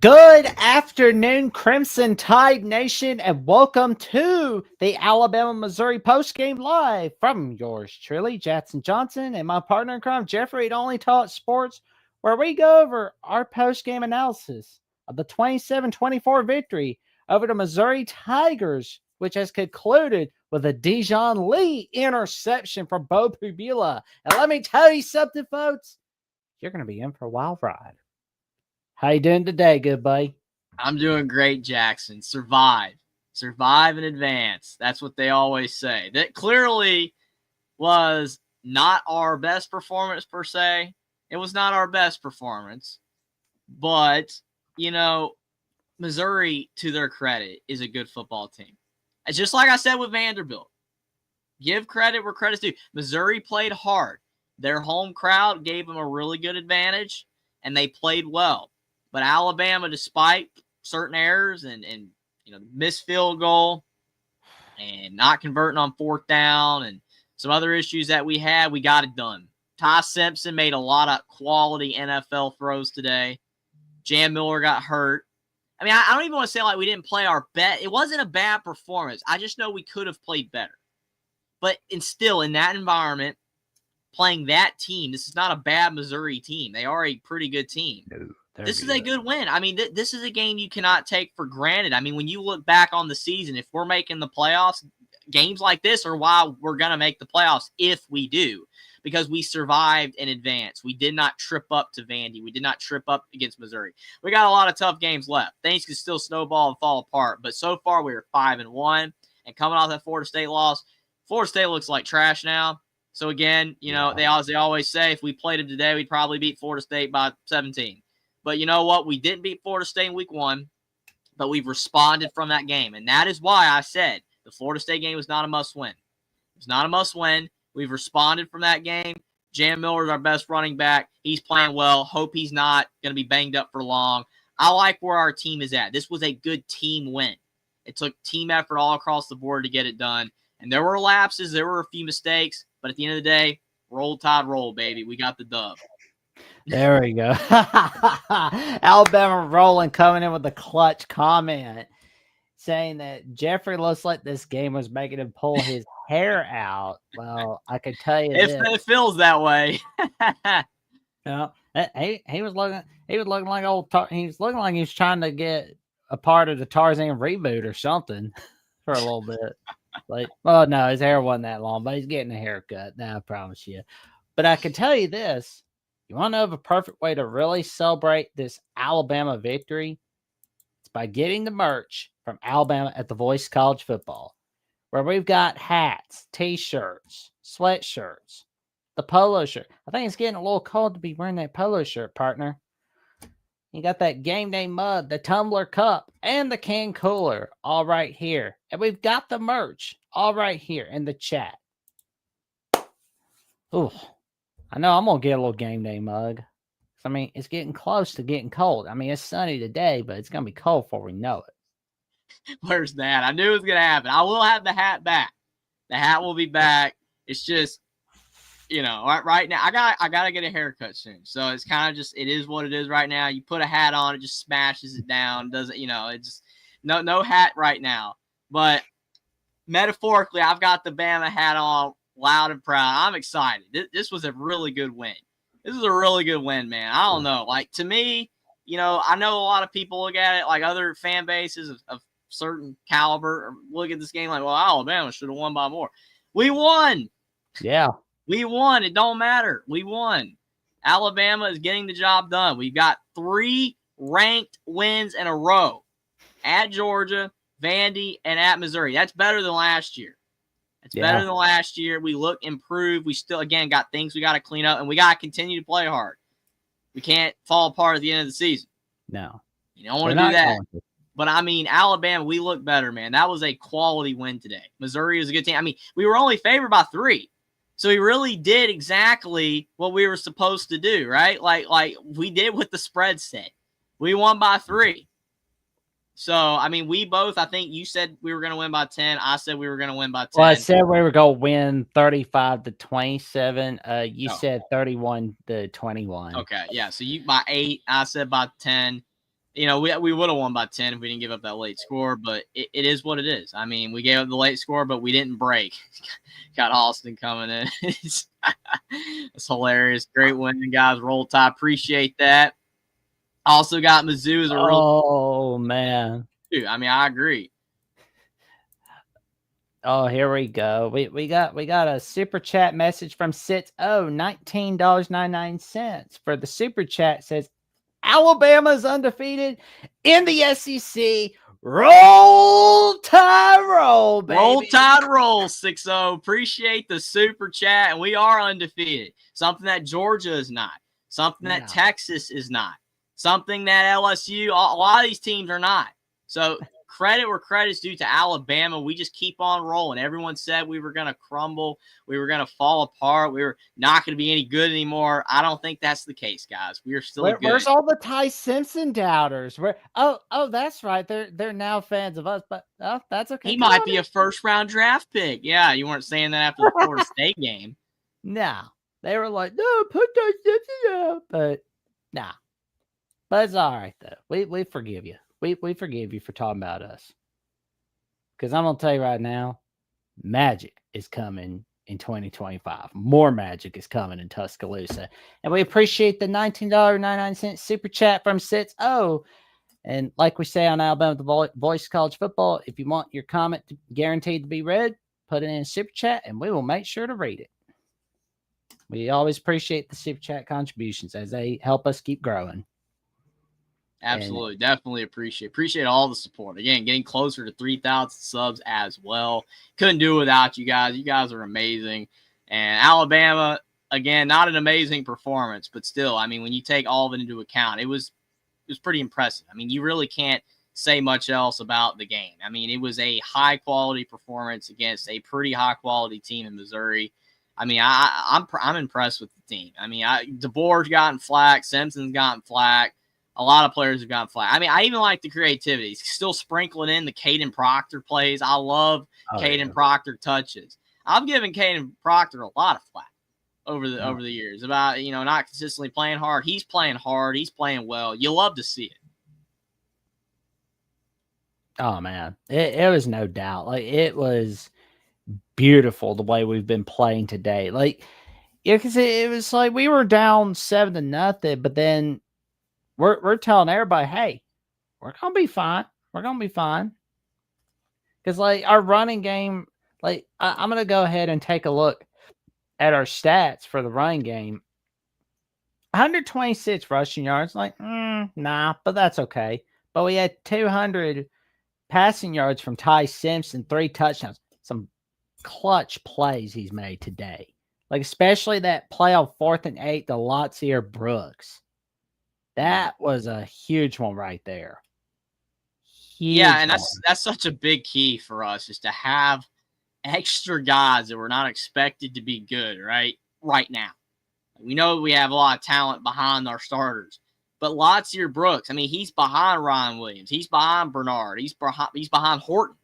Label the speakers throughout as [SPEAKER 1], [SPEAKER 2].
[SPEAKER 1] Good afternoon, Crimson Tide Nation, and welcome to the Alabama-Missouri postgame live from yours truly, Jackson Johnson, and my partner in crime, Jeffrey at Only Talk Sports, where we go over our postgame analysis of the 27-24 victory over the Missouri Tigers, which has concluded with a Dijon Lee interception from Bo Pubila. And let me tell you something, folks, you're going to be in for a wild ride. How you doing today, good buddy?
[SPEAKER 2] I'm doing great, Jackson. Survive in advance. That's what they always say. That clearly was not our best performance per se. It was not our best performance. But, Missouri, to their credit, is a good football team. It's just like I said with Vanderbilt. Give credit where credit's due. Missouri played hard. Their home crowd gave them a really good advantage, and they played well. But Alabama, despite certain errors and missed field goal and not converting on fourth down and some other issues that we had, we got it done. Ty Simpson made a lot of quality NFL throws today. Jan Miller got hurt. I mean, I don't even want to say like we didn't play our best. It wasn't a bad performance. I just know we could have played better. But still, in that environment, playing that team, this is not a bad Missouri team. They are a pretty good team.
[SPEAKER 1] No.
[SPEAKER 2] This is a good win. I mean, this is a game you cannot take for granted. I mean, when you look back on the season, if we're making the playoffs, games like this are why we're going to make the playoffs if we do, because we survived in advance. We did not trip up to Vandy. We did not trip up against Missouri. We got a lot of tough games left. Things can still snowball and fall apart, but so far we are 5-1, and coming off that Florida State loss, Florida State looks like trash now. So again, they always say if we played them today, we'd probably beat Florida State by 17. But you know what? We didn't beat Florida State in week 1, but we've responded from that game. And that is why I said the Florida State game was not a must-win. It was not a must-win. We've responded from that game. Jan Miller is our best running back. He's playing well. Hope he's not going to be banged up for long. I like where our team is at. This was a good team win. It took team effort all across the board to get it done. And there were lapses. There were a few mistakes. But at the end of the day, roll tide roll, baby. We got the dub.
[SPEAKER 1] There we go. Alabama rolling, coming in with a clutch comment saying that Jeffrey looks like this game was making him pull his hair out. Well, I could tell you
[SPEAKER 2] it feels that way.
[SPEAKER 1] He was looking like old he was looking like he was trying to get a part of the Tarzan reboot or something for a little bit. Like, well, no, his hair wasn't that long, but he's getting a haircut. Now, I promise you. But I can tell you this. You want to know of a perfect way to really celebrate this Alabama victory? It's by getting the merch from Alabama at the Voice College Football, where we've got hats, T-shirts, sweatshirts, the polo shirt. I think it's getting a little cold to be wearing that polo shirt, partner. You got that game day mug, the tumbler cup, and the can cooler all right here. And we've got the merch all right here in the chat. Ooh. I know I'm going to get a little game day mug. I mean, it's getting close to getting cold. I mean, it's sunny today, but it's going to be cold before we know it.
[SPEAKER 2] Where's that? I knew it was going to happen. I will have the hat back. The hat will be back. It's just, right now, I got to get a haircut soon. So it's kind of just, it is what it is right now. You put a hat on, it just smashes it down. Doesn't, it's just, no hat right now. But metaphorically, I've got the Bama hat on. Loud and proud. I'm excited. This was a really good win. This is a really good win, man. I don't know. Like, to me, I know a lot of people look at it like other fan bases of certain caliber or look at this game like, well, Alabama should have won by more. We won.
[SPEAKER 1] Yeah.
[SPEAKER 2] We won. It don't matter. We won. Alabama is getting the job done. We've got 3 ranked wins in a row at Georgia, Vandy, and at Missouri. That's better than last year. It's better than last year. We look improved. We still, again, got things we got to clean up, and we got to continue to play hard. We can't fall apart at the end of the season.
[SPEAKER 1] No.
[SPEAKER 2] You don't want to do that. But, I mean, Alabama, we look better, man. That was a quality win today. Missouri was a good team. I mean, we were only favored by 3. So we really did exactly what we were supposed to do, right? Like we did what the spread said. We won by 3. So, I mean, we both, I think you said we were going to win by 10. I said we were going to win by 10.
[SPEAKER 1] Well, I said we were going to win 35-27. You said 31-21.
[SPEAKER 2] Okay, yeah. So you by 8, I said by 10. we would have won by 10 if we didn't give up that late score, but it is what it is. I mean, we gave up the late score, but we didn't break. Got Austin coming in. It's hilarious. Great win, guys. Roll Tide. Appreciate that. Also got Mizzou as a real.
[SPEAKER 1] Oh, man.
[SPEAKER 2] Dude, I mean, I agree.
[SPEAKER 1] Oh, here we go. We got a super chat message from Sitz. Oh, $19.99 for the super chat. Says Alabama's undefeated in the SEC. Roll Tide roll, baby.
[SPEAKER 2] Roll Tide roll 6-0. Appreciate the super chat, and we are undefeated. Something that Georgia is not. Something that Texas is not. Something that LSU, a lot of these teams are not. So credit where credit's due to Alabama. We just keep on rolling. Everyone said we were going to crumble. We were going to fall apart. We were not going to be any good anymore. I don't think that's the case, guys. We are still good.
[SPEAKER 1] Where's all the Ty Simpson doubters? Oh, that's right. They're now fans of us, but that's okay.
[SPEAKER 2] He might be a first-round draft pick. Yeah, you weren't saying that after the Florida State game.
[SPEAKER 1] No. They were like, no, put Ty Simpson out. But nah. But it's all right, though. We forgive you. We forgive you for talking about us. Because I'm going to tell you right now, magic is coming in 2025. More magic is coming in Tuscaloosa. And we appreciate the $19.99 super chat from Sitz. Oh, and like we say on Alabama The Voice of College Football, if you want your comment guaranteed to be read, put it in a super chat, and we will make sure to read it. We always appreciate the super chat contributions as they help us keep growing.
[SPEAKER 2] Absolutely. Definitely appreciate all the support. Again, getting closer to 3,000 subs as well. Couldn't do it without you guys. You guys are amazing. And Alabama, again, not an amazing performance, but still, I mean, when you take all of it into account, it was pretty impressive. I mean, you really can't say much else about the game. I mean, it was a high-quality performance against a pretty high-quality team in Missouri. I mean, I'm impressed with the team. I mean, DeBoer's gotten flack. Simpson's gotten flack. A lot of players have gotten flat. I mean, I even like the creativity. Still sprinkling in the Caden Proctor plays. I love Caden Proctor touches. I've given Caden Proctor a lot of flack over the years about, not consistently playing hard. He's playing hard. He's playing well. You love to see it.
[SPEAKER 1] Oh, man. It was no doubt. Like, it was beautiful the way we've been playing today. Like, because it was like we were down 7-0, but then we're telling everybody, hey, we're going to be fine. We're going to be fine. Because, like, our running game, like, I'm going to go ahead and take a look at our stats for the running game. 126 rushing yards. Like, nah, but that's okay. But we had 200 passing yards from Ty Simpson, 3 touchdowns. Some clutch plays he's made today. Like, especially that play on 4th and 8 to Lotzier Brooks. That was a huge one right there.
[SPEAKER 2] And that's such a big key for us, is to have extra guys that we're not expected to be good right now. We know we have a lot of talent behind our starters, but Lotzier Brooks, I mean, he's behind Ryan Williams. He's behind Bernard. He's behind Horton.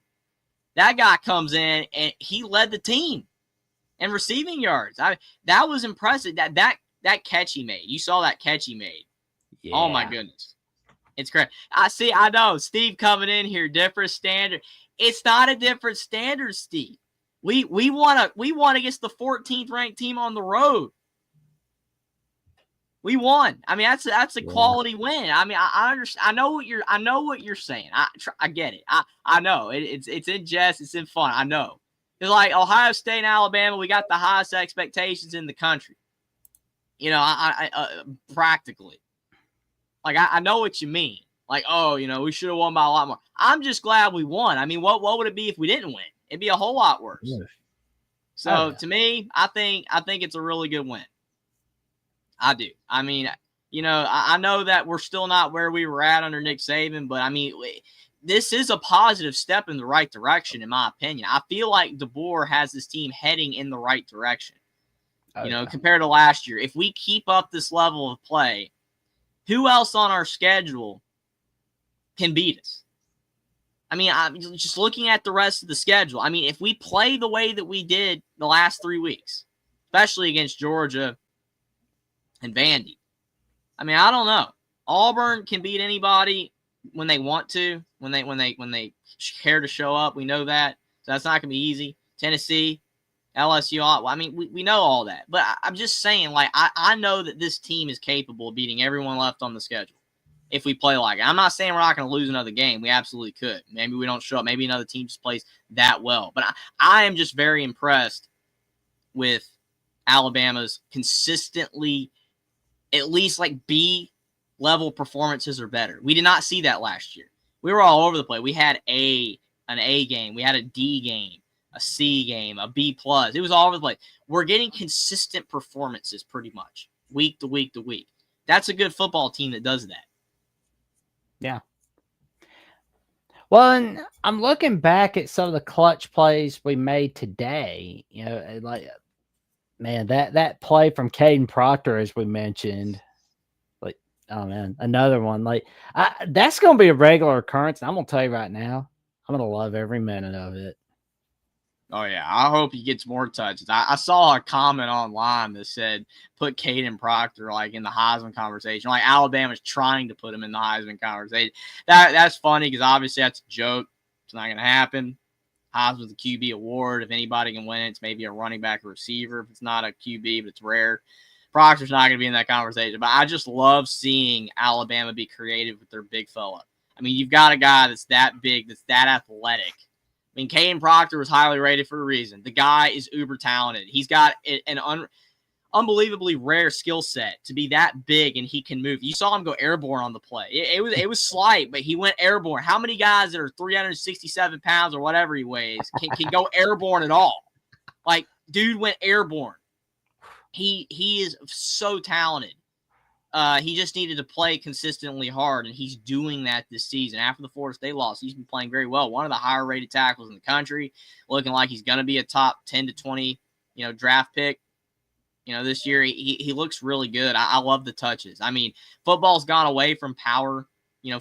[SPEAKER 2] That guy comes in, and he led the team in receiving yards. That was impressive. That catch he made. You saw that catch he made. Yeah. Oh, my goodness. It's great. I know. Steve coming in here, different standard. It's not a different standard, Steve. We won against the 14th ranked team on the road. We won. I mean, that's a quality win. I mean, I understand. I know what you're saying. I get it. I know. It's in jest. It's in fun. I know. It's like Ohio State and Alabama. We got the highest expectations in the country. Practically. Like, I know what you mean. Like, we should have won by a lot more. I'm just glad we won. I mean, what would it be if we didn't win? It'd be a whole lot worse. Yeah. So, to me, I think it's a really good win. I do. I mean, I know that we're still not where we were at under Nick Saban, but, I mean, this is a positive step in the right direction, in my opinion. I feel like DeBoer has this team heading in the right direction, compared to last year. If we keep up this level of play, who else on our schedule can beat us? I mean, I'm just looking at the rest of the schedule. I mean, if we play the way that we did the last 3 weeks, especially against Georgia and Vandy, I mean, I don't know. Auburn can beat anybody. when they want to, when they care to show up. We know that. So that's not going to be easy. Tennessee, LSU, I mean, we know all that. But I'm just saying, like, I know that this team is capable of beating everyone left on the schedule if we play like it. I'm not saying we're not going to lose another game. We absolutely could. Maybe we don't show up. Maybe another team just plays that well. But I am just very impressed with Alabama's consistently at least like B level performances or better. We did not see that last year. We were all over the place. We had an A game. We had a D game, a C game, a B plus. It was all over the place. We're getting consistent performances pretty much week to week to week. That's a good football team that does that.
[SPEAKER 1] Yeah. Well, and I'm looking back at some of the clutch plays we made today. You know, like, man, that play from Caden Proctor, as we mentioned, like, oh man, another one. Like, that's going to be a regular occurrence. I'm going to tell you right now, I'm going to love every minute of it.
[SPEAKER 2] Oh, yeah. I hope he gets more touches. I saw a comment online that said, put Caden Proctor, like, in the Heisman conversation. Like, Alabama's trying to put him in the Heisman conversation. That's funny because, obviously, that's a joke. It's not going to happen. Heisman's a QB award. If anybody can win it, it's maybe a running back or receiver. If it's not a QB, but it's rare. Proctor's not going to be in that conversation. But I just love seeing Alabama be creative with their big fella. I mean, you've got a guy that's that big, that's that athletic. I mean, Caden Proctor was highly rated for a reason. The guy is uber talented. He's got an unbelievably rare skill set to be that big, and he can move. You saw him go airborne on the play. It was slight, but he went airborne. How many guys that are 367 pounds or whatever he weighs can go airborne at all? Like, dude went airborne. He is so talented. He just needed to play consistently hard, and he's doing that this season. After the Florida State loss, he's been playing very well. One of the higher-rated tackles in the country, looking like he's going to be a top 10 to 20, draft pick. This year he looks really good. I love the touches. I mean, football's gone away from power,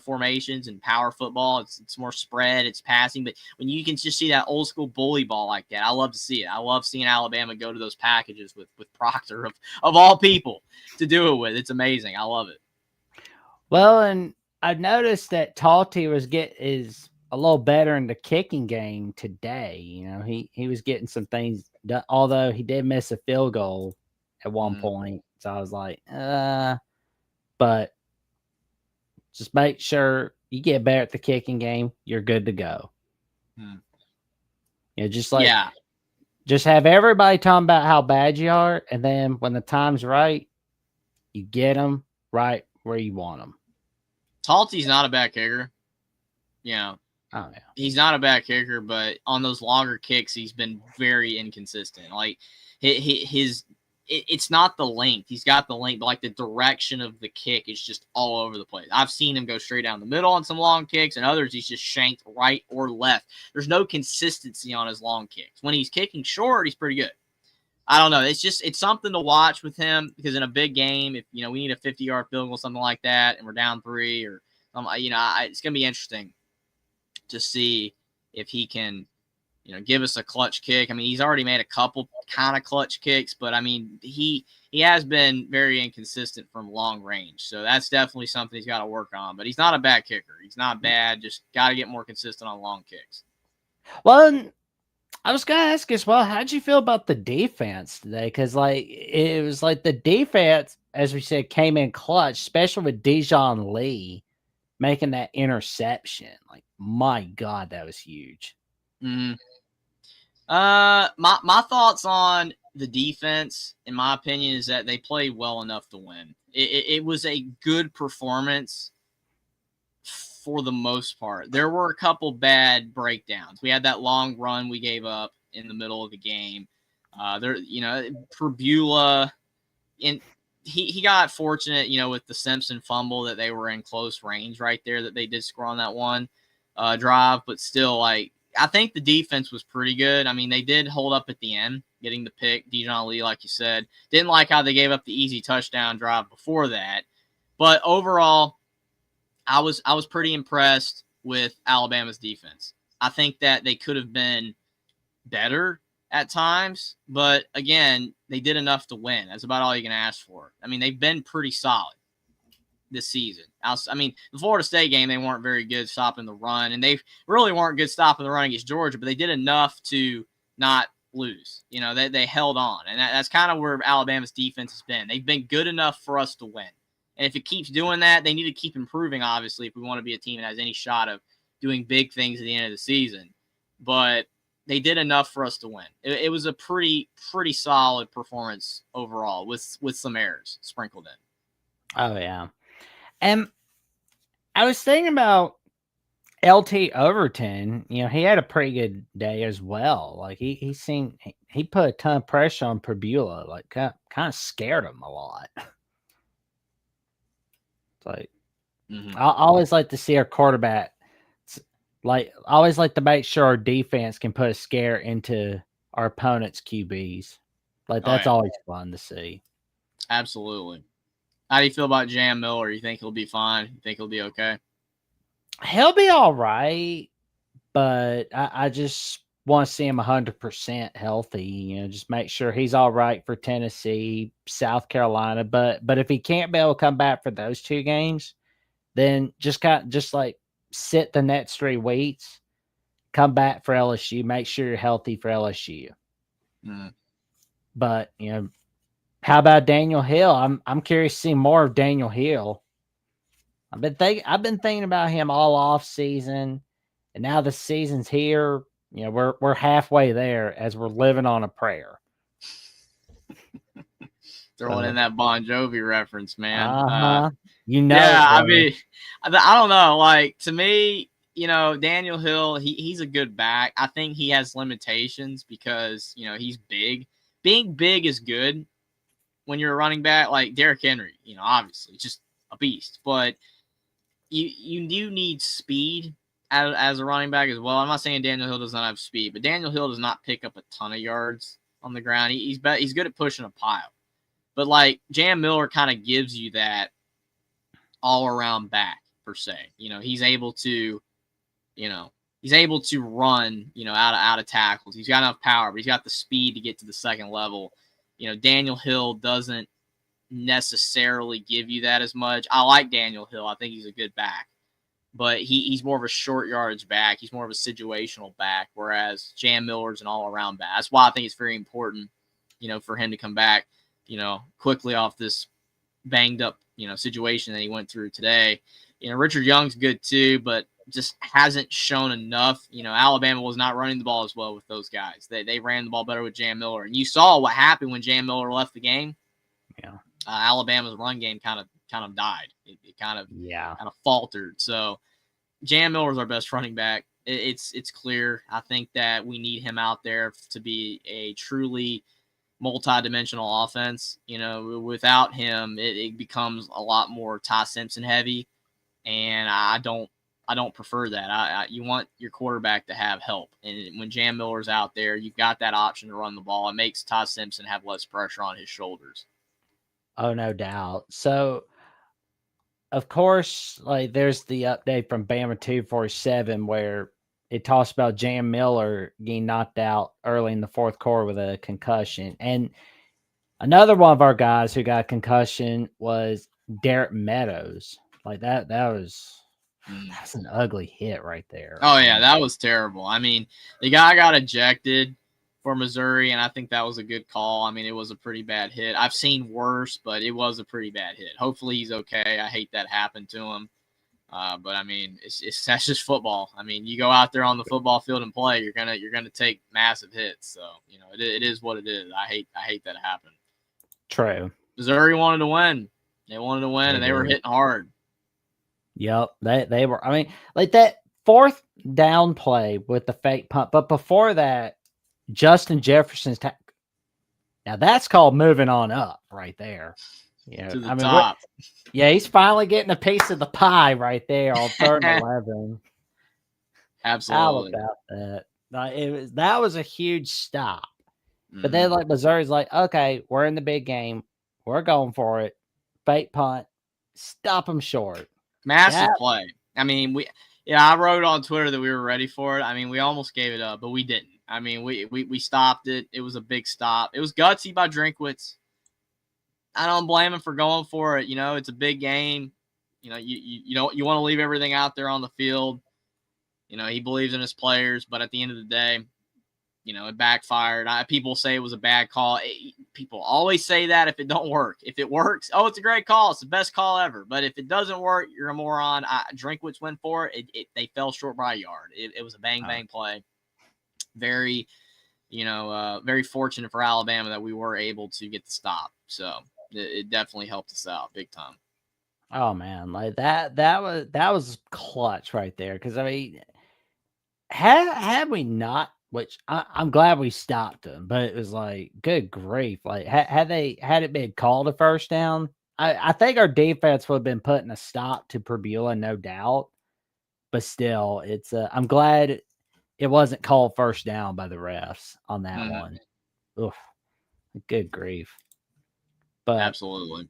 [SPEAKER 2] formations and power football. It's more spread, it's passing. But when you can just see that old school bully ball like that, I love to see it. I love seeing Alabama go to those packages with Proctor of all people to do it with. It's amazing. I love it.
[SPEAKER 1] Well, and I've noticed that Talty is a little better in the kicking game today. He was getting some things done, although he did miss a field goal at one point. So I was like, but just make sure you get better at the kicking game. You're good to go. Just have everybody talking about how bad you are. And then when the time's right, you get them right where you want them.
[SPEAKER 2] Talty's not a bad kicker.
[SPEAKER 1] Oh, yeah.
[SPEAKER 2] He's not a bad kicker, but on those longer kicks, he's been very inconsistent. Like it's not the length. He's got the length, but like the direction of the kick is just all over the place. I've seen him go straight down the middle on some long kicks, and others he's just shanked right or left. There's no consistency on his long kicks. When he's kicking short, he's pretty good. I don't know. It's something to watch with him because in a big game, if we need a 50-yard field goal, something like that, and we're down 3, or it's gonna be interesting to see if he can, give us a clutch kick. I mean, he's already made a couple kind of clutch kicks, but I mean, he has been very inconsistent from long range. So that's definitely something he's got to work on. But he's not a bad kicker. He's not bad. Just got to get more consistent on long kicks.
[SPEAKER 1] Well, I was going to ask as well, how'd you feel about the defense today? Because, it was like the defense, as we said, came in clutch, especially with Dijon Lee making that interception. Like, my God, that was huge.
[SPEAKER 2] My thoughts on the defense, in my opinion, is that they played well enough to win. It was a good performance for the most part. There were a couple bad breakdowns. We had that long run we gave up in the middle of the game. Perbula, and he got fortunate, with the Simpson fumble that they were in close range right there, that they did score on that one drive. But still, I think the defense was pretty good. I mean, they did hold up at the end, getting the pick. Dijon Lee, like you said, didn't like how they gave up the easy touchdown drive before that. But overall, I was pretty impressed with Alabama's defense. I think that they could have been better at times, but again, they did enough to win. That's about all you can ask for. I mean, they've been pretty solid. this season. I mean, the Florida State game, they weren't very good stopping the run, and they really weren't good stopping the run against Georgia, but they did enough to not lose. You know, they held on, and that's kind of where Alabama's defense has been. They've been good enough for us to win. And if it keeps doing that, they need to keep improving, obviously, if we want to be a team that has any shot of doing big things at the end of the season. But they did enough for us to win. It was a pretty solid performance overall with some errors sprinkled in.
[SPEAKER 1] Oh, yeah. And I was thinking about LT Overton. You know, he had a pretty good day as well. Like, he put a ton of pressure on Prbula. Like, kind of scared him a lot. It's like, I always like to see our quarterback. Like, I always like to make sure our defense can put a scare into our opponent's QBs. Like, that's always fun to see.
[SPEAKER 2] Absolutely. How do you feel about Jam Miller? You think he'll be fine? You think he'll be okay?
[SPEAKER 1] He'll be all right, but I just want to see him 100% healthy. You know, just make sure he's all right for Tennessee, South Carolina. But if he can't be able to come back for those 2 games, then just like sit the next 3 weeks, come back for LSU, make sure you're healthy for LSU. But, you know, how about Daniel Hill? I'm curious to see more of Daniel Hill. I've been thinking about him all off season, and now the season's here. You know, we're halfway there as we're living on a prayer.
[SPEAKER 2] Throwing in that Bon Jovi reference, man.
[SPEAKER 1] You know,
[SPEAKER 2] yeah, I mean, I don't know. Like, to me, you know, Daniel Hill, he's a good back. I think he has limitations because, you know, he's big. Being big is good when you're a running back. Like Derrick Henry, you know, obviously, just a beast. But you do need speed as a running back as well. I'm not saying Daniel Hill does not have speed, but Daniel Hill does not pick up a ton of yards on the ground. He's good at pushing a pile. But, like, Jam Miller kind of gives you that all-around back, per se. You know, he's able to run, you know, out of tackles. He's got enough power, but he's got the speed to get to the second level. You know, Daniel Hill doesn't necessarily give you that as much. I like Daniel Hill. I think he's a good back. But he's more of a short yardage back. He's more of a situational back, whereas Jam Miller's an all-around back. That's why I think it's very important, you know, for him to come back, you know, quickly off this banged up, you know, situation that he went through today. You know, Richard Young's good too, but just hasn't shown enough. You know, Alabama was not running the ball as well with those guys. They ran the ball better with Jam Miller. And you saw what happened when Jam Miller left the game.
[SPEAKER 1] Yeah.
[SPEAKER 2] Alabama's run game kind of died. It kind of faltered. So Jam Miller's our best running back. It's clear. I think that we need him out there to be a truly multi-dimensional offense. You know, without him, it becomes a lot more Ty Simpson heavy, and I don't prefer that. You want your quarterback to have help, and when Jam Miller's out there, you've got that option to run the ball. It makes Ty Simpson have less pressure on his shoulders.
[SPEAKER 1] Oh, no doubt. So, of course, like, there's the update from Bama 247 where it talks about Jam Miller getting knocked out early in the 4th quarter with a concussion. And another one of our guys who got a concussion was Derek Meadows. Like, that's an ugly hit right there.
[SPEAKER 2] Oh, yeah, that was terrible. I mean, the guy got ejected for Missouri, and I think that was a good call. I mean, it was a pretty bad hit. I've seen worse, but it was a pretty bad hit. Hopefully he's okay. I hate that happened to him. But I mean, that's just football. I mean, you go out there on the football field and play, you're gonna take massive hits. So, you know, it is what it is. I hate that happened.
[SPEAKER 1] True.
[SPEAKER 2] Missouri wanted to win. They wanted to win, and they were hitting hard.
[SPEAKER 1] Yep, they were. I mean, like that 4th down play with the fake punt, but before that, Justin Jefferson's now that's called moving on up right there. Yeah,
[SPEAKER 2] to the top.
[SPEAKER 1] Yeah, he's finally getting a piece of the pie right there on 3rd and 11.
[SPEAKER 2] Absolutely.
[SPEAKER 1] How about that? That was a huge stop. But then, like, Missouri's like, okay, we're in the big game. We're going for it. Fake punt. Stop them short.
[SPEAKER 2] Massive play. I mean, I wrote on Twitter that we were ready for it. I mean, we almost gave it up, but we didn't. I mean, we stopped it. It was a big stop. It was gutsy by Drinkwitz. I don't blame him for going for it. You know, it's a big game. you don't you want to leave everything out there on the field. He believes in his players, but at the end of the day, it backfired. People say it was a bad call. People always say that if it don't work. If it works, oh, it's a great call. It's the best call ever. But if it doesn't work, you're a moron. Drinkwitz went for it. They fell short by a yard. It was a bang play. Very, very fortunate for Alabama that we were able to get the stop. So it definitely helped us out big time.
[SPEAKER 1] Oh man, like that was clutch right there. Because I mean, had we not, which I'm glad we stopped them, but it was like, good grief, like had it been called a first down, I think our defense would have been putting a stop to Purbulla, no doubt. But still, it's I'm glad it wasn't called first down by the refs on that one. Oof, good grief. But
[SPEAKER 2] absolutely.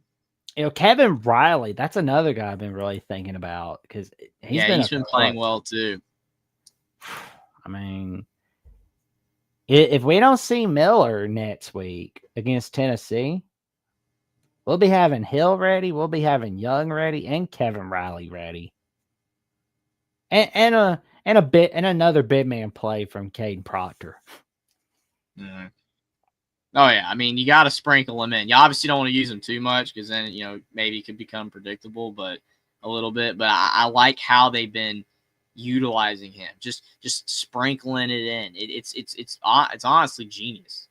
[SPEAKER 1] Kevin Riley, that's another guy I've been really thinking about because he's been
[SPEAKER 2] playing well too.
[SPEAKER 1] I mean, if we don't see Miller next week against Tennessee, we'll be having Hill ready, we'll be having Young ready, and Kevin Riley ready, and another big man play from Caden Proctor.
[SPEAKER 2] Mm-hmm. Oh yeah, I mean, you got to sprinkle them in. You obviously don't want to use them too much because then maybe it could become predictable, but a little bit. But I like how they've been utilizing him, just sprinkling it in. It's honestly genius.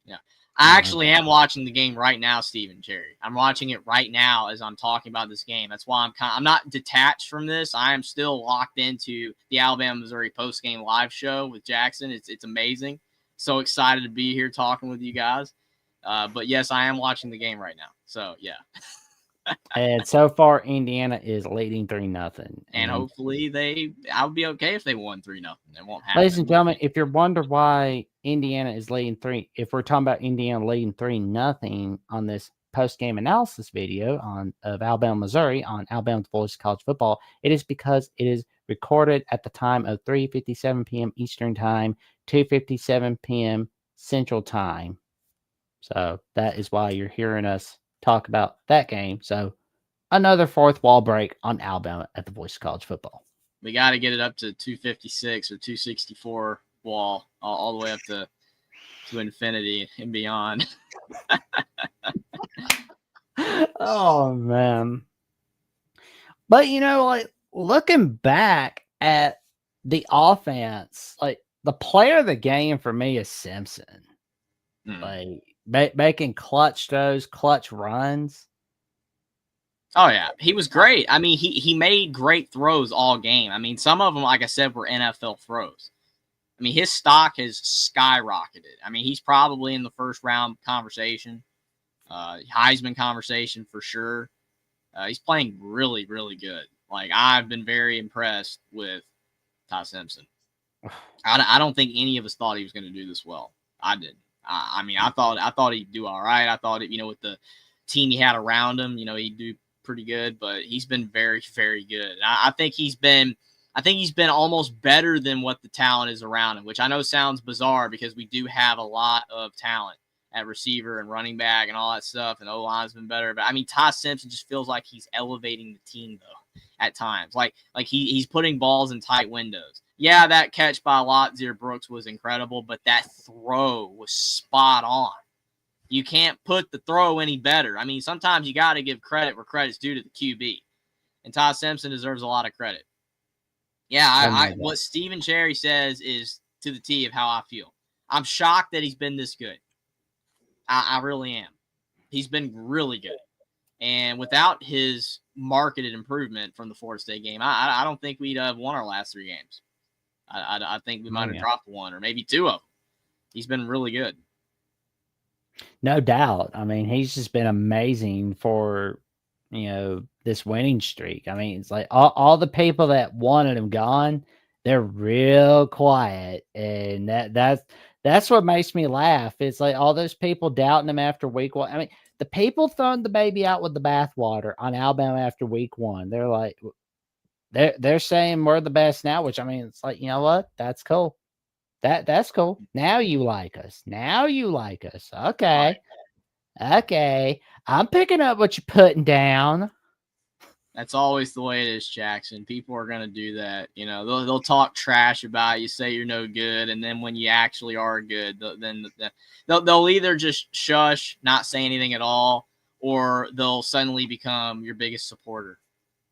[SPEAKER 2] Yeah, I actually am watching the game right now, Stephen Cherry. I'm watching it right now as I'm talking about this game. That's why I'm not detached from this. I am still locked into the Alabama Missouri postgame live show with Jackson. It's amazing. So excited to be here talking with you guys. But yes, I am watching the game right now. So yeah.
[SPEAKER 1] And so far, Indiana is leading 3-0.
[SPEAKER 2] And hopefully I would be okay if they won 3-0. It won't happen.
[SPEAKER 1] Ladies and gentlemen, if you're wondering why Indiana is leading if we're talking about Indiana leading 3-0 on this post-game analysis video of Alabama, Missouri on Alabama's Voice of College Football, it is because it is recorded at the time of 3:57 p.m. Eastern Time, 2:57 p.m. Central Time. So that is why you're hearing us talk about that game. So another fourth wall break on Alabama at the Voice of College Football.
[SPEAKER 2] We got to get it up to 256 or 264 wall, all the way up to infinity and beyond.
[SPEAKER 1] Oh man. But like looking back at the offense, like the player of the game for me is Simpson. Like making clutch throws, clutch runs.
[SPEAKER 2] Oh yeah, he was great. I mean, he made great throws all game. I mean, some of them, like I said, were NFL throws. I mean, his stock has skyrocketed. I mean, he's probably in the first round conversation, Heisman conversation for sure. He's playing really, really good. Like, I've been very impressed with Ty Simpson. I don't think any of us thought he was going to do this well. I didn't. I mean, I thought he'd do all right. I thought, with the team he had around him, he'd do pretty good. But he's been very, very good. I think he's been almost better than what the talent is around him, which I know sounds bizarre because we do have a lot of talent at receiver and running back and all that stuff, and O-line's been better. But I mean, Ty Simpson just feels like he's elevating the team though at times. Like he's putting balls in tight windows. Yeah, that catch by Lotzir Brooks was incredible, but that throw was spot on. You can't put the throw any better. I mean, sometimes you got to give credit where credit's due to the QB, and Ty Simpson deserves a lot of credit. Yeah, what Stephen Cherry says is to the T of how I feel. I'm shocked that he's been this good. I really am. He's been really good. And without his marketed improvement from the Florida State game, I don't think we'd have won our last 3 games. I think we might have dropped 1 or maybe 2 of them. He's been really good.
[SPEAKER 1] No doubt. I mean, he's just been amazing for, this winning streak. I mean, it's like all the people that wanted him gone, they're real quiet. And that's what makes me laugh. It's like all those people doubting him after week 1. I mean, the people throwing the baby out with the bathwater on Alabama after week 1, they're like, they're saying we're the best now, which I mean, it's like, you know what? That's cool. That's cool. Now you like us. Okay.
[SPEAKER 2] Right.
[SPEAKER 1] Okay. I'm picking up what you're putting down.
[SPEAKER 2] That's always the way it is, Jackson. People are going to do that. You know, they'll talk trash about you, say you're no good, and then when you actually are good, they'll either just shush, not say anything at all, or they'll suddenly become your biggest supporter,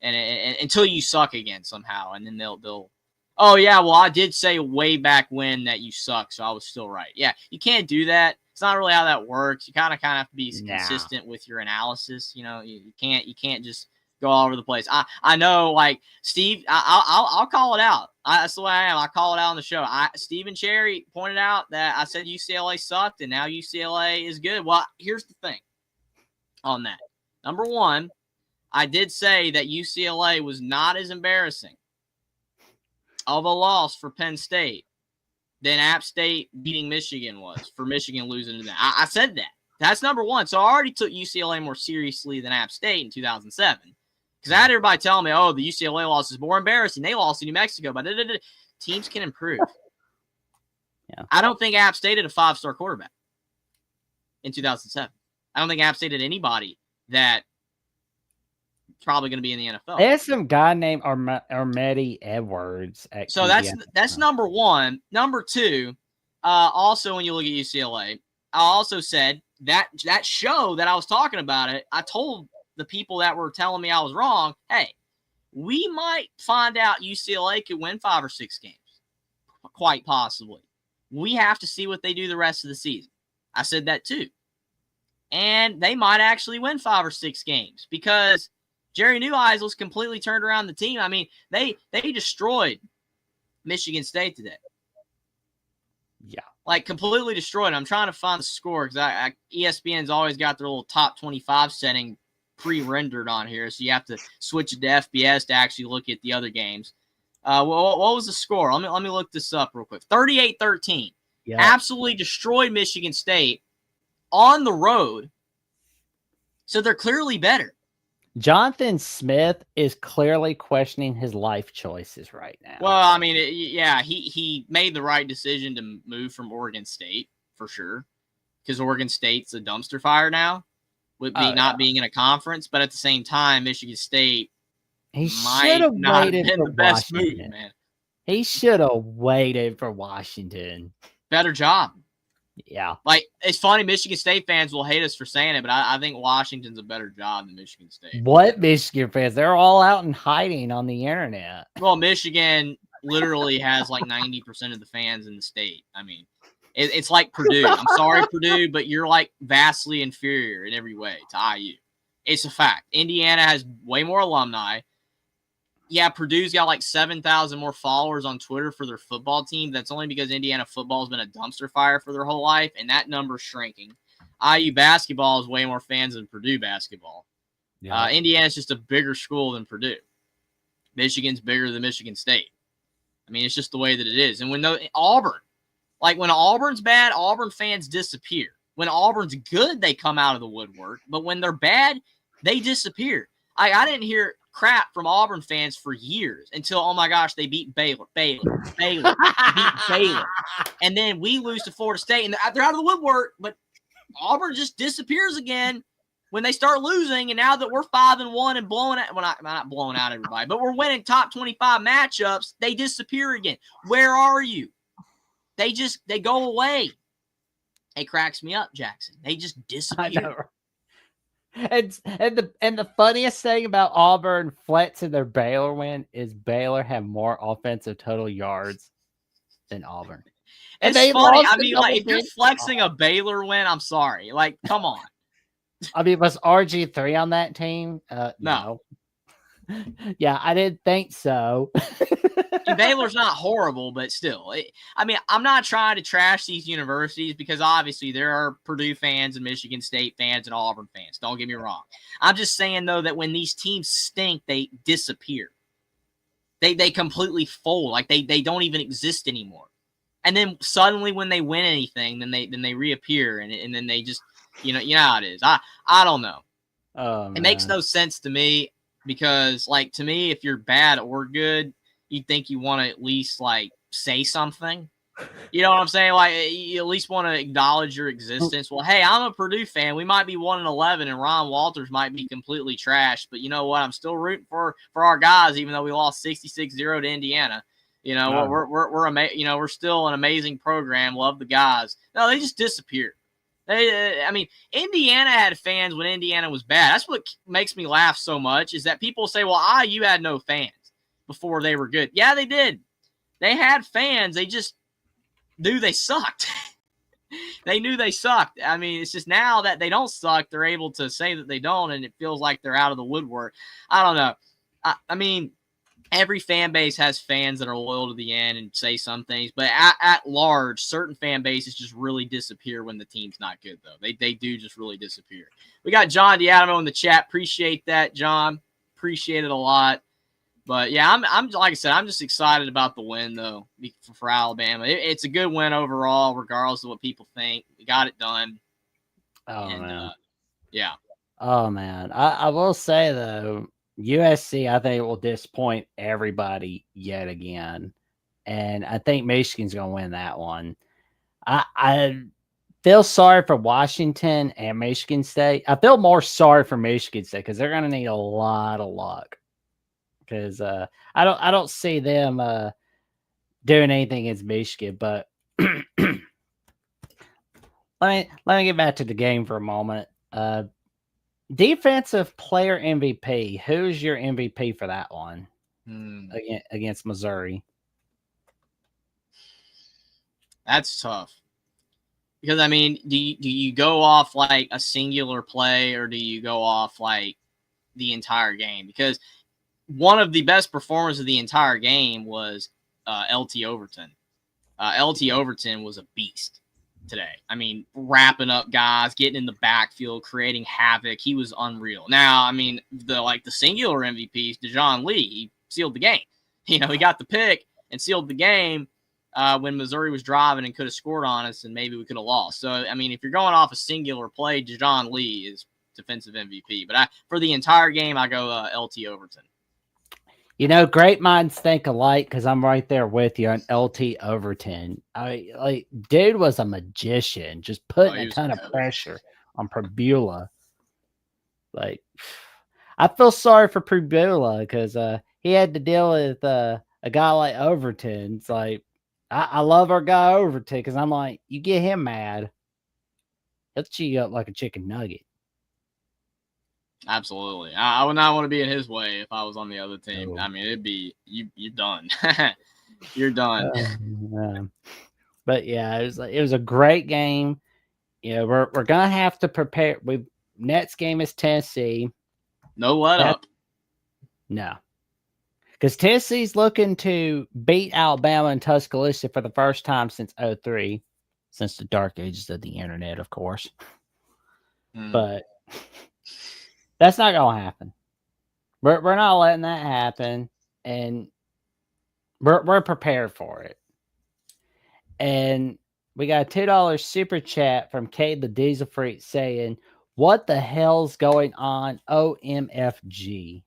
[SPEAKER 2] and until you suck again somehow, and then they'll. Oh yeah, well I did say way back when that you suck, so I was still right. Yeah, you can't do that. It's not really how that works. You kind of have to be consistent with your analysis. You know, you can't just go all over the place. I know, like Steve, I'll call it out. That's the way I am. I call it out on the show. Stephen Cherry pointed out that I said UCLA sucked, and now UCLA is good. Well, here's the thing on that. Number one, I did say that UCLA was not as embarrassing of a loss for Penn State than App State beating Michigan was, for Michigan losing to that. I said that. That's number one. So I already took UCLA more seriously than App State in 2007. Because I had everybody telling me, oh, the UCLA loss is more embarrassing. They lost to New Mexico. But teams can improve.
[SPEAKER 1] Yeah.
[SPEAKER 2] I don't think App State had a 5-star quarterback in 2007. I don't think App State had anybody that probably going to be in the NFL.
[SPEAKER 1] There's some guy named Armedi Edwards.
[SPEAKER 2] So that's number one. Number two, also when you look at UCLA, I also said that show that I was talking about it, I told the people that were telling me I was wrong, hey, we might find out UCLA could win 5 or 6 games. Quite possibly. We have to see what they do the rest of the season. I said that too. And they might actually win 5 or 6 games because Jerry Neuheisel's completely turned around the team. I mean, they destroyed Michigan State today.
[SPEAKER 1] Yeah.
[SPEAKER 2] Like, completely destroyed. I'm trying to find the score because ESPN's always got their little top 25 setting pre-rendered on here, so you have to switch it to FBS to actually look at the other games. What was the score? Let me look this up real quick. 38-13.
[SPEAKER 1] Yeah.
[SPEAKER 2] Absolutely destroyed Michigan State on the road. So they're clearly better.
[SPEAKER 1] Jonathan Smith is clearly questioning his life choices right now.
[SPEAKER 2] Well, I mean, he made the right decision to move from Oregon State for sure, because Oregon State's a dumpster fire now, with not being in a conference. But at the same time, Michigan State
[SPEAKER 1] might not have been the best move,
[SPEAKER 2] man.
[SPEAKER 1] He should have waited for Washington.
[SPEAKER 2] Better job.
[SPEAKER 1] Yeah.
[SPEAKER 2] Like, it's funny, Michigan State fans will hate us for saying it, but I think Washington's a better job than Michigan State.
[SPEAKER 1] What Michigan fans? They're all out and hiding on the internet.
[SPEAKER 2] Well, Michigan literally has like 90% of the fans in the state. I mean, it's like Purdue. I'm sorry, Purdue, but you're like vastly inferior in every way to IU. It's a fact. Indiana has way more alumni. Yeah, Purdue's got like 7,000 more followers on Twitter for their football team. That's only because Indiana football has been a dumpster fire for their whole life, and that number's shrinking. IU basketball has way more fans than Purdue basketball. Yeah. Indiana's just a bigger school than Purdue. Michigan's bigger than Michigan State. I mean, it's just the way that it is. And when Auburn, like when Auburn's bad, Auburn fans disappear. When Auburn's good, they come out of the woodwork. But when they're bad, they disappear. I didn't hear crap from Auburn fans for years until, oh my gosh, they beat Baylor. Beat Baylor. And then we lose to Florida State, and they're out of the woodwork, but Auburn just disappears again when they start losing. And now that we're 5-1 and blowing out, well, not blowing out everybody, but we're winning top 25 matchups, they disappear again. Where are you? They go away. It cracks me up, Jackson. They just disappear.
[SPEAKER 1] And the funniest thing about Auburn flexing their Baylor win is Baylor have more offensive total yards than Auburn.
[SPEAKER 2] It's funny. I mean, like, if you're flexing a Baylor win, I'm sorry. Like, come on.
[SPEAKER 1] I mean, was RG3 on that team?
[SPEAKER 2] No.
[SPEAKER 1] Yeah, I didn't think so.
[SPEAKER 2] Baylor's not horrible, but still. I mean, I'm not trying to trash these universities because obviously there are Purdue fans and Michigan State fans and Auburn fans. Don't get me wrong. I'm just saying, though, that when these teams stink, they disappear. They completely fold. Like, they don't even exist anymore. And then suddenly when they win anything, then they reappear, and then they just, you know how it is. I don't know. It makes no sense to me because, like, to me, if you're bad or good, you think you want to at least, like, say something. You know what I'm saying? Like, you at least want to acknowledge your existence. Well, hey, I'm a Purdue fan. We might be 1-11, and Ron Walters might be completely trashed. But you know what? I'm still rooting for our guys, even though we lost 66-0 to Indiana. You know,
[SPEAKER 1] No.
[SPEAKER 2] we're still an amazing program. Love the guys. No, they just disappeared. I mean, Indiana had fans when Indiana was bad. That's what makes me laugh so much, is that people say, well, you had no fans before they were good. Yeah, they did. They had fans. They just knew they sucked. They knew they sucked. I mean, it's just now that they don't suck, they're able to say that they don't, and it feels like they're out of the woodwork. I don't know. I mean, every fan base has fans that are loyal to the end and say some things, but at large, certain fan bases just really disappear when the team's not good, though. They do just really disappear. We got John Diadamo in the chat. Appreciate that, John. Appreciate it a lot. But yeah, I'm like I said, I'm just excited about the win though for Alabama. It's a good win overall, regardless of what people think. We got it done.
[SPEAKER 1] Oh, man.
[SPEAKER 2] Yeah.
[SPEAKER 1] Oh, man. I will say, though, USC, I think, will disappoint everybody yet again. And I think Michigan's going to win that one. I feel sorry for Washington and Michigan State. I feel more sorry for Michigan State because they're going to need a lot of luck. Because I don't see them doing anything against Michigan. But let me get back to the game for a moment. Defensive player MVP. Who's your MVP for that one against Missouri?
[SPEAKER 2] That's tough. Because, I mean, do you go off like a singular play, or do you go off like the entire game? Because one of the best performers of the entire game was LT Overton. LT Overton was a beast today. I mean, wrapping up guys, getting in the backfield, creating havoc. He was unreal. Now, I mean, the singular MVPs, DeJon Lee, he sealed the game. You know, he got the pick and sealed the game when Missouri was driving and could have scored on us, and maybe we could have lost. So, I mean, if you're going off a singular play, DeJon Lee is defensive MVP. But for the entire game, I go LT Overton.
[SPEAKER 1] You know, great minds think alike, because I'm right there with you on LT Overton. Dude was a magician, just putting a ton of pressure on Prebula. Like, I feel sorry for Prebula because he had to deal with a guy like Overton. It's like, I love our guy Overton because I'm like, you get him mad, he'll chew you up like a chicken nugget.
[SPEAKER 2] Absolutely. I would not want to be in his way if I was on the other team. No. I mean, it'd be you're done. You're done.
[SPEAKER 1] But yeah, it was a great game. You know, we're gonna have to prepare. Next game is Tennessee.
[SPEAKER 2] No let up.
[SPEAKER 1] No. Because Tennessee's looking to beat Alabama in Tuscaloosa for the first time since 2003, since the dark ages of the internet, of course. But that's not going to happen. We're not letting that happen, and we're prepared for it. And we got a $2 super chat from Cade the Diesel Freak saying, "What the hell's going on? OMFG."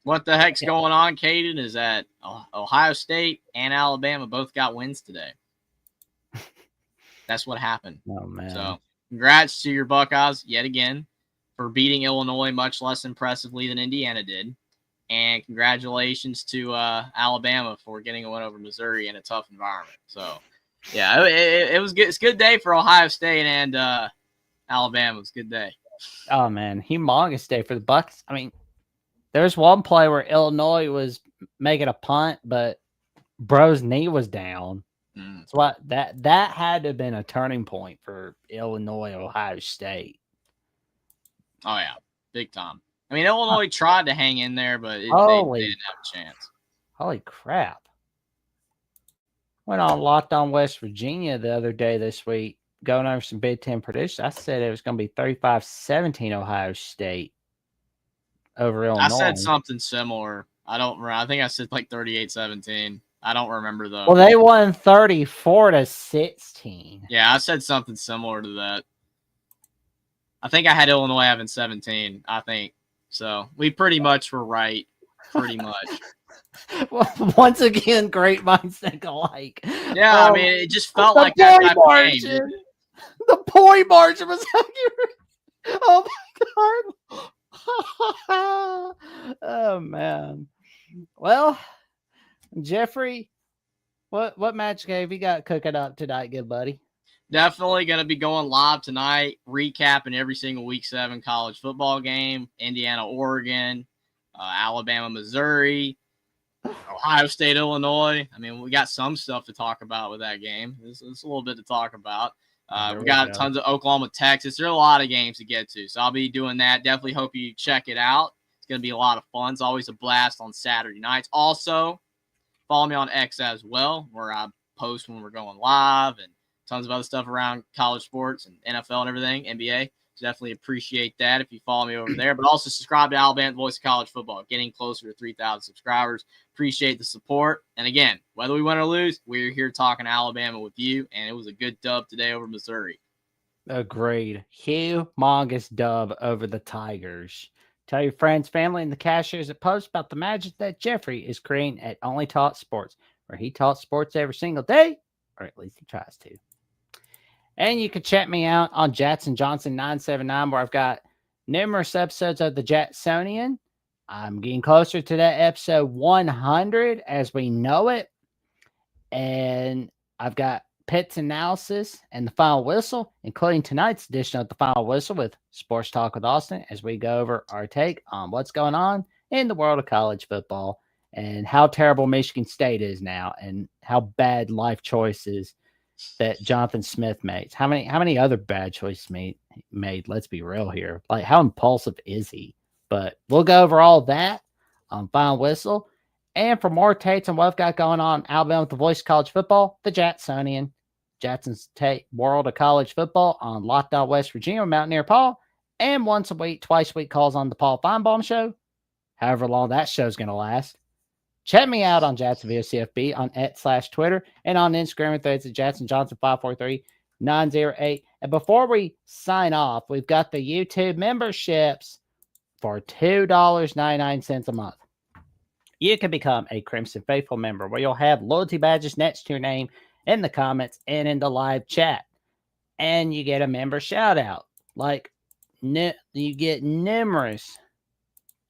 [SPEAKER 2] What the heck's going on, Caden, is that Ohio State and Alabama both got wins today. That's what happened.
[SPEAKER 1] Oh, man.
[SPEAKER 2] So, congrats to your Buckeyes yet again for beating Illinois much less impressively than Indiana did. And congratulations to Alabama for getting a win over Missouri in a tough environment. So, yeah, it was good. It's a good day for Ohio State and Alabama. It was a good day.
[SPEAKER 1] Oh, man. Humongous day for the Bucs. I mean, there's one play where Illinois was making a punt, but bro's knee was down. That's why that had to have been a turning point for Illinois, Ohio State.
[SPEAKER 2] Oh, yeah. Big time. I mean, Illinois tried to hang in there, but they didn't have a chance.
[SPEAKER 1] Holy crap. Went on Locked On West Virginia the other day this week, going over some Big Ten predictions. I said it was going to be 35-17 Ohio State over Illinois.
[SPEAKER 2] I said something similar. I don't remember. I think I said like 38-17. I don't remember though.
[SPEAKER 1] Well, they won 34-16.
[SPEAKER 2] Yeah, I said something similar to that. I think I had Illinois having 17. I think so. We pretty much were right. Pretty much.
[SPEAKER 1] Once again, great minds think alike.
[SPEAKER 2] Yeah, I mean, it just felt
[SPEAKER 1] the
[SPEAKER 2] like that
[SPEAKER 1] point
[SPEAKER 2] type of game.
[SPEAKER 1] margin. The point margin was accurate. Oh my god. Oh man. Well, Jeffrey, what match game you got cooking up tonight, good buddy?
[SPEAKER 2] Definitely going to be going live tonight, recapping every single Week 7 college football game. Indiana, Oregon, Alabama, Missouri, Ohio State, Illinois. I mean, we got some stuff to talk about with that game. There's a little bit to talk about. We got tons of Oklahoma, Texas. There are a lot of games to get to. So I'll be doing that. Definitely hope you check it out. It's going to be a lot of fun. It's always a blast on Saturday nights. Also, follow me on X as well, where I post when we're going live and tons of other stuff around college sports and NFL and everything, NBA. So definitely appreciate that if you follow me over there. But also subscribe to Alabama Voice of College Football. Getting closer to 3,000 subscribers. Appreciate the support. And again, whether we win or lose, we're here talking Alabama with you. And it was a good dub today over Missouri.
[SPEAKER 1] Agreed. Humongous dub over the Tigers. Tell your friends, family, and the cashiers at Post about the magic that Jeffrey is creating at Only Taught Sports, where he taught sports every single day, or at least he tries to. And you can check me out on Jackson Johnson 979, where I've got numerous episodes of the Jacksonian. I'm getting closer to that episode 100 as we know it. And I've got Pitt's analysis and the final whistle, including tonight's edition of the final whistle with Sports Talk with Austin, as we go over our take on what's going on in the world of college football and how terrible Michigan State is now and how bad life choices that Jonathan Smith makes. How many other bad choices made? Let's be real here. Like, how impulsive is he? But we'll go over all that on Final Whistle. And for more takes on what I've got going on Alabama with the Voice of College Football, the Jacksonian, Jackson's take World of College Football on Locked On West Virginia, Mountaineer Paul, and once a week, twice a week calls on the Paul Feinbaum Show. However long that show's going to last. Check me out on Jacksonville CFB on @/Twitter and on Instagram and threads at Jackson Johnson 543-908. And before we sign off, we've got the YouTube memberships for $2.99 a month. You can become a Crimson Faithful member, where you'll have loyalty badges next to your name in the comments and in the live chat. And you get a member shout out. Like, you get numerous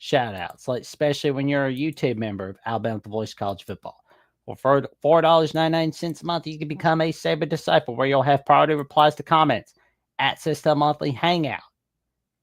[SPEAKER 1] shout outs, like especially when you're a YouTube member of Alabama the Voice of College Football. Well, for $4.99 a month, you can become a Saber Disciple, where you'll have priority replies to comments, access to a monthly hangout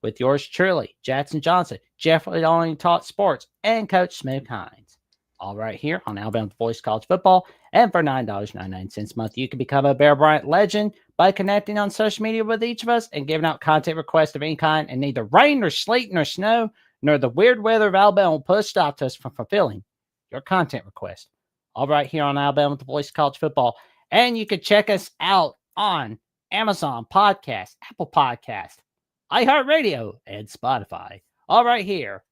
[SPEAKER 1] with yours truly, Jackson Johnson, Jeffrey Only Taught Sports, and Coach Smooth Hines. All right here on Alabama the Voice of College Football. And for $9.99 a month, you can become a Bear Bryant legend by connecting on social media with each of us and giving out content requests of any kind, and neither rain nor sleet nor snow nor the weird weather of Alabama will put a stop to us from fulfilling your content request. All right here on Alabama with the Voice of College Football. And you can check us out on Amazon Podcast, Apple Podcast, iHeartRadio, and Spotify. All right here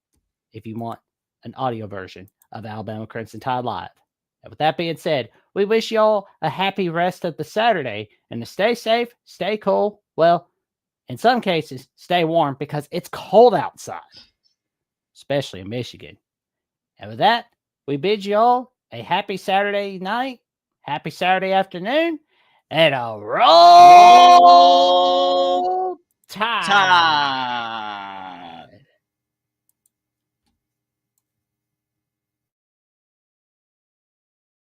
[SPEAKER 1] if you want an audio version of Alabama Crimson Tide Live. And with that being said, we wish y'all a happy rest of the Saturday, and to stay safe, stay cool. Well, in some cases, stay warm, because it's cold outside, especially in Michigan. And with that, we bid you all a happy Saturday night, happy Saturday afternoon, and a roll tide.